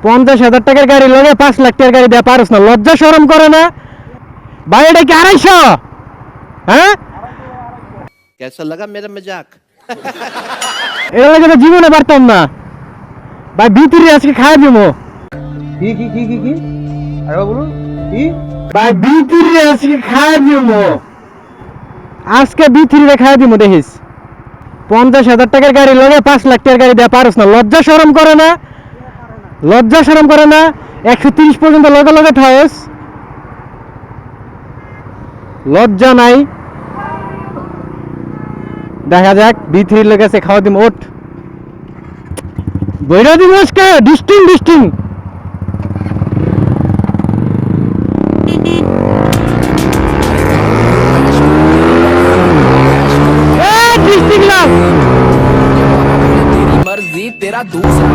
50,000 টাকার গাড়ি লগে 5 লাখ টাকার গাড়ি দেয়া পারস না, লজ্জা শরম করে না ভাই? এটা কি 250? হ্যাঁ, कैसा लगा मेरा मजाक? এটা লাগে তো জীবনে পারতাম না ভাই। ভিতরে আজকে খাওয়া দিব কি কি কি কি কি আরে বলুন কি ভাই, ভিতরে আজকে খাওয়া দিব, আজকে ভিতরে খাওয়া দিব দেখিস। 50,000 টাকার গাড়ি লগে 5 লাখ টাকার গাড়ি দেয়া পারস না, লজ্জা শরম করে না? লজ্জা শরম করে না? 130 পর্যন্ত লগে লগে ঠায়স, লজ্জা নাই? দেখা যাক B3 লোক আছে, খাওয়া দিম। ওঠ বইরা দিম আজকে ডিস্টিং ডিস্টিং। मर्जी तेरा दूसरा